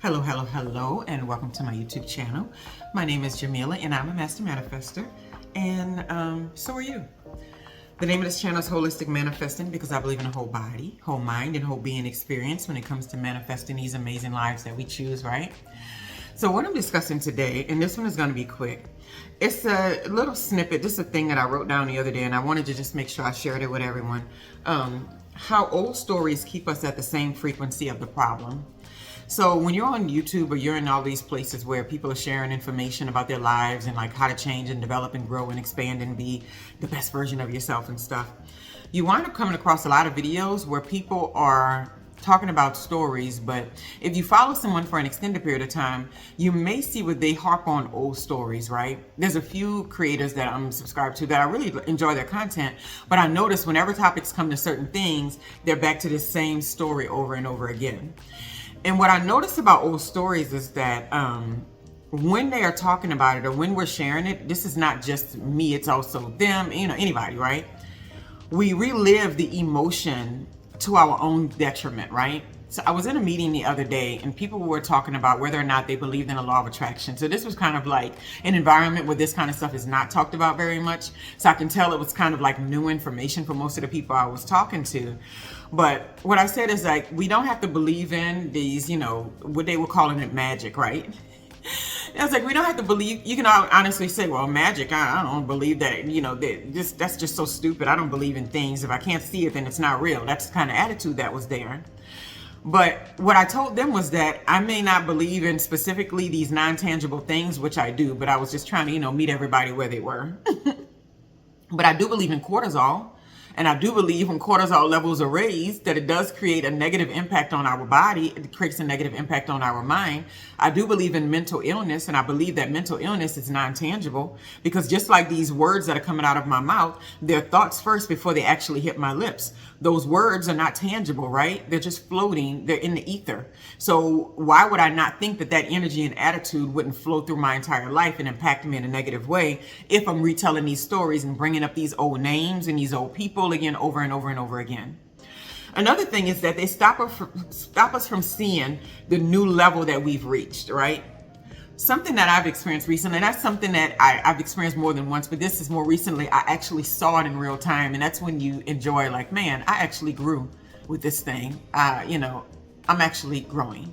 Hello, hello, hello, and welcome to my YouTube channel. My name is Jameelah, and I'm a master manifester, and so are you. The name of this channel is Holistic Manifesting because I believe in a whole body, whole mind, and whole being experience when it comes to manifesting these amazing lives that we choose, right? So what I'm discussing today, and this one is going to be quick, it's a little snippet, just a thing that I wrote down the other day, and I wanted to just make sure I shared it with everyone. How old stories keep us at the same frequency of the problem. So when you're on YouTube or you're in all these places where people are sharing information about their lives and like how to change and develop and grow and expand and be the best version of yourself and stuff, you wind up coming across a lot of videos where people are talking about stories, but if you follow someone for an extended period of time, you may see where they harp on old stories, right? There's a few creators that I'm subscribed to that I really enjoy their content, but I notice whenever topics come to certain things, they're back to the same story over and over again. And what I noticed about old stories is that when they are talking about it or when we're sharing it, this is not just me, it's also them, anybody, right? We relive the emotion to our own detriment, right? So I was in a meeting the other day and people were talking about whether or not they believed in the law of attraction. So this was kind of like an environment where this kind of stuff is not talked about very much. So I can tell it was kind of like new information for most of the people I was talking to. But what I said is like, we don't have to believe in these, what they were calling it magic, right? I was like, we don't have to believe. You can honestly say, well, magic, I don't believe that, that's just so stupid. I don't believe in things. If I can't see it, then it's not real. That's the kind of attitude that was there. But what I told them was that I may not believe in specifically these non-tangible things, which I do, but I was just trying to, meet everybody where they were. But I do believe in cortisol. And I do believe when cortisol levels are raised, that it does create a negative impact on our body. It creates a negative impact on our mind. I do believe in mental illness, and I believe that mental illness is non-tangible because just like these words that are coming out of my mouth, they're thoughts first before they actually hit my lips. Those words are not tangible, right? They're just floating. They're in the ether. So why would I not think that that energy and attitude wouldn't flow through my entire life and impact me in a negative way if I'm retelling these stories and bringing up these old names and these old people again over and over and over again. Another thing is that they stop us from seeing the new level that we've reached, right? Something that I've experienced recently, and that's something that I've experienced more than once, but this is more recently, I actually saw it in real time, and that's when you enjoy like, man, I actually grew with this thing. I'm actually growing.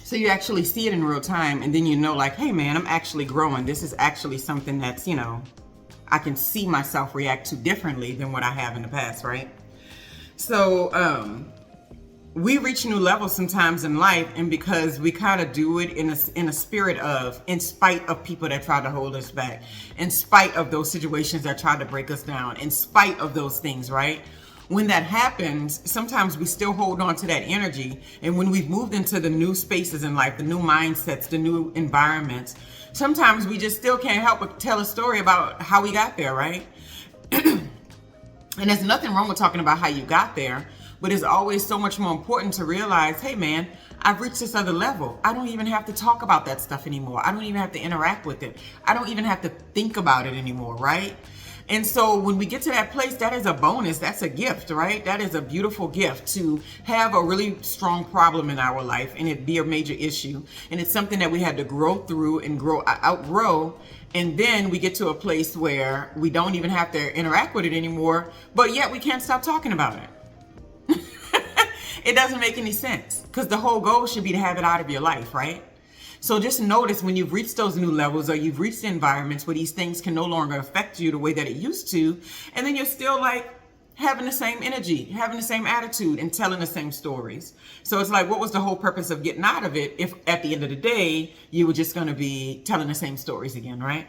So you actually see it in real time, and then like, hey man, I'm actually growing. This is actually something that's, I can see myself react to differently than what I have in the past, right? So we reach new levels sometimes in life, and because we kind of do it in a spirit of, in spite of people that try to hold us back, in spite of those situations that try to break us down, in spite of those things, right? When that happens, sometimes we still hold on to that energy. And when we've moved into the new spaces in life, the new mindsets, the new environments, sometimes we just still can't help but tell a story about how we got there, right? And there's nothing wrong with talking about how you got there, but it's always so much more important to realize, hey man, I've reached this other level. I don't even have to talk about that stuff anymore. I don't even have to interact with it. I don't even have to think about it anymore, right? And so when we get to that place, that is a bonus. That's a gift, right? That is a beautiful gift to have a really strong problem in our life and it be a major issue. And it's something that we had to grow through and outgrow. And then we get to a place where we don't even have to interact with it anymore, but yet we can't stop talking about it. It doesn't make any sense because the whole goal should be to have it out of your life, right? So just notice when you've reached those new levels or you've reached environments where these things can no longer affect you the way that it used to, and then you're still like having the same energy, having the same attitude, and telling the same stories. So it's like, what was the whole purpose of getting out of it if at the end of the day, you were just going to be telling the same stories again, right?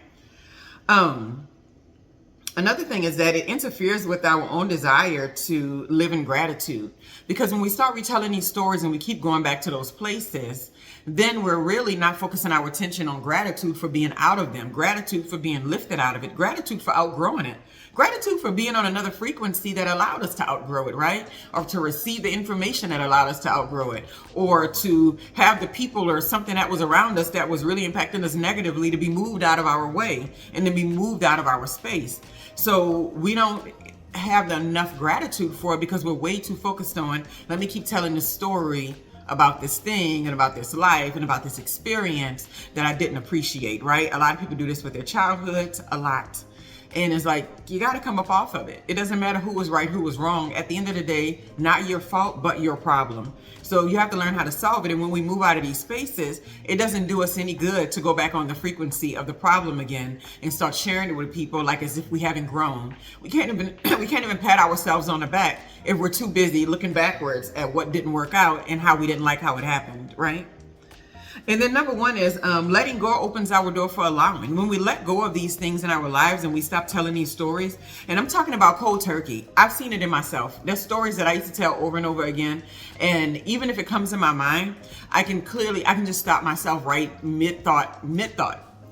Another thing is that it interferes with our own desire to live in gratitude. Because when we start retelling these stories and we keep going back to those places, then we're really not focusing our attention on gratitude for being out of them, gratitude for being lifted out of it, gratitude for outgrowing it, gratitude for being on another frequency that allowed us to outgrow it, right? Or to receive the information that allowed us to outgrow it, or to have the people or something that was around us that was really impacting us negatively to be moved out of our way and to be moved out of our space. So we don't have enough gratitude for it because we're way too focused on, let me keep telling the story about this thing and about this life and about this experience that I didn't appreciate, right? A lot of people do this with their childhoods a lot. And it's like, you got to come up off of it. It doesn't matter who was right, who was wrong. At the end of the day, not your fault, but your problem. So you have to learn how to solve it. And when we move out of these spaces, it doesn't do us any good to go back on the frequency of the problem again and start sharing it with people like as if we haven't grown. We can't even we can't even pat ourselves on the back if we're too busy looking backwards at what didn't work out and how we didn't like how it happened, right? And then number one is letting go opens our door for allowing. When we let go of these things in our lives and we stop telling these stories, and I'm talking about cold turkey. I've seen it in myself. There's stories that I used to tell over and over again. And even if it comes in my mind, I can just stop myself right mid-thought.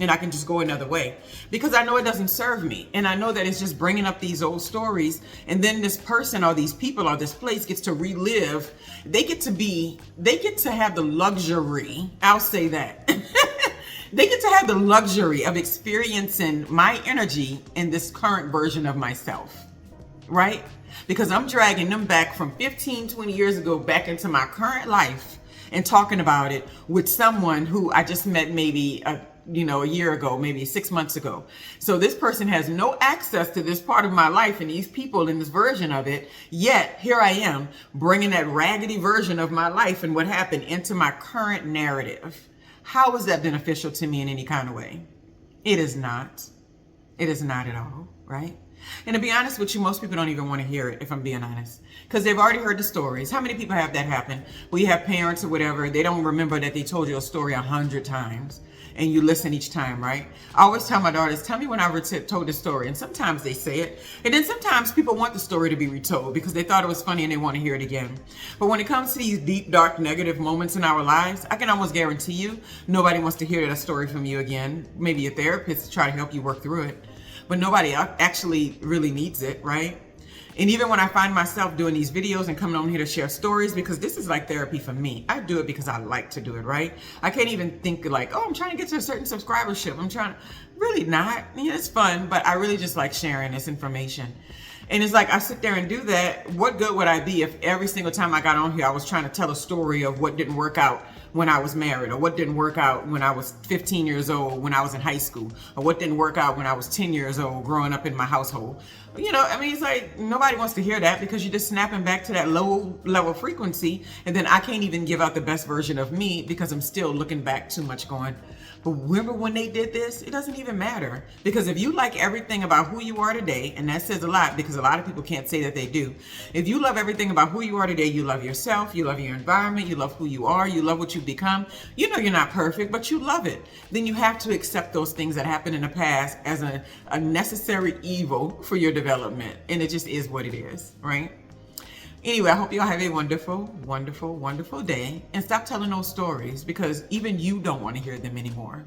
And I can just go another way because I know it doesn't serve me. And I know that it's just bringing up these old stories. And then this person or these people or this place gets to relive. They get to have the luxury. I'll say that. They get to have the luxury of experiencing my energy in this current version of myself, right? Because I'm dragging them back from 15, 20 years ago back into my current life and talking about it with someone who I just met maybe a year ago, maybe 6 months ago. So this person has no access to this part of my life and these people in this version of it. Yet here I am bringing that raggedy version of my life and what happened into my current narrative. How is that beneficial to me in any kind of way? It is not. It is not at all, right? And to be honest with you, most people don't even want to hear it, if I'm being honest, because they've already heard the stories. How many people have that happen? Well, you have parents or whatever, they don't remember that they told you a story 100 times and you listen each time, right? I always tell my daughters, tell me when I told the story. And sometimes they say it. And then sometimes people want the story to be retold because they thought it was funny and they want to hear it again. But when it comes to these deep, dark, negative moments in our lives, I can almost guarantee you, nobody wants to hear that story from you again. Maybe a therapist to try to help you work through it. But nobody actually really needs it, right? And even when I find myself doing these videos and coming on here to share stories, because this is like therapy for me. I do it because I like to do it, right? I can't even think like, oh, I'm trying to get to a certain subscribership. I'm trying to, really not. Yeah, it's fun, but I really just like sharing this information. And it's like, I sit there and do that. What good would I be if every single time I got on here, I was trying to tell a story of what didn't work out when I was married, or what didn't work out when I was 15 years old, when I was in high school, or what didn't work out when I was 10 years old growing up in my household. It's like nobody wants to hear that because you're just snapping back to that low level frequency. And then I can't even give out the best version of me because I'm still looking back too much going, but remember when they did this? It doesn't even matter. Because if you like everything about who you are today, and that says a lot because a lot of people can't say that they do. If you love everything about who you are today, you love yourself, you love your environment, you love who you are, you love what you've become. You know you're not perfect, but you love it. Then you have to accept those things that happened in the past as a necessary evil for your development. And it just is what it is, right? Anyway, I hope you all have a wonderful, wonderful, wonderful day. And stop telling those stories because even you don't want to hear them anymore.